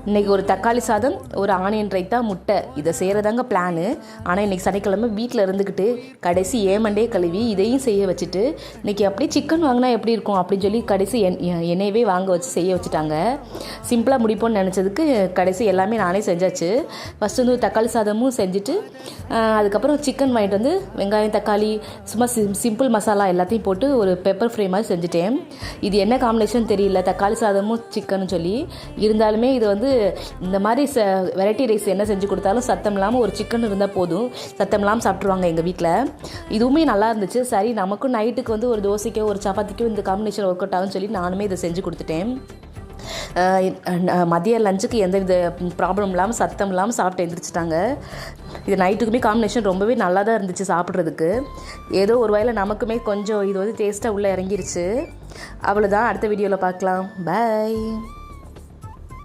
இன்றைக்கி ஒரு தக்காளி சாதம், ஒரு ஆனியன் ரைத்தா, முட்டை இதை செய்கிறதாங்க பிளானு. ஆனால் இன்றைக்கி சனிக்கிழமை வீட்டில் இருந்துக்கிட்டு கடைசி ஏமண்டே கழுவி இதையும் செய்ய வச்சுட்டு, இன்றைக்கி அப்படியே சிக்கன் வாங்கினா எப்படி இருக்கும் அப்படின்னு சொல்லி கடைசி என்னையவே வாங்க வச்சு செய்ய வச்சுட்டாங்க. சிம்பிளாக முடிப்போன்னு நினச்சதுக்கு கடைசி எல்லாமே நானே செஞ்சாச்சு. ஃபஸ்ட்டு வந்து தக்காளி சாதமும் செஞ்சுட்டு, அதுக்கப்புறம் சிக்கன் வாங்கிட்டு வந்து வெங்காயம் தக்காளி சும்மா சிம்பிள் மசாலா எல்லாத்தையும் போட்டு ஒரு பெப்பர் ஃப்ரை மாதிரி செஞ்சுட்டேன். இது என்ன காம்பினேஷன் தெரியல, தக்காளி சாதமும் சிக்கன்னு சொல்லி. இருந்தாலுமே இது வந்து இந்த மாதிரி வெரைட்டி ரைஸ் என்ன செஞ்சு கொடுத்தாலும் சத்தம் இல்லாமல் ஒரு சிக்கன் இருந்தால் போதும், சத்தம் இல்லாமல் சாப்பிட்ருவாங்க எங்கள் வீட்டில். இதுவுமே நல்லா இருந்துச்சு. சரி நமக்கும் நைட்டுக்கு வந்து ஒரு தோசைக்கோ ஒரு சப்பாத்திக்கோ இந்த காம்பினேஷன் ஒர்க் அவுட் ஆகும்னு சொல்லி நானுமே இதை செஞ்சு கொடுத்துட்டேன். மதிய லஞ்சுக்கு எந்த வித ப்ராப்ளம் இல்லாமல் சத்தம் இல்லாமல் சாப்பிட்டு எழுந்திரிச்சிட்டாங்க. இது நைட்டுக்குமே காம்பினேஷன் ரொம்பவே நல்லா தான் இருந்துச்சு சாப்பிட்றதுக்கு. ஏதோ ஒரு வகையில் நமக்குமே கொஞ்சம் இது வந்து டேஸ்ட்டாக உள்ளே இறங்கிருச்சு. அவ்வளோதான், அடுத்த வீடியோவில் பார்க்கலாம். பை.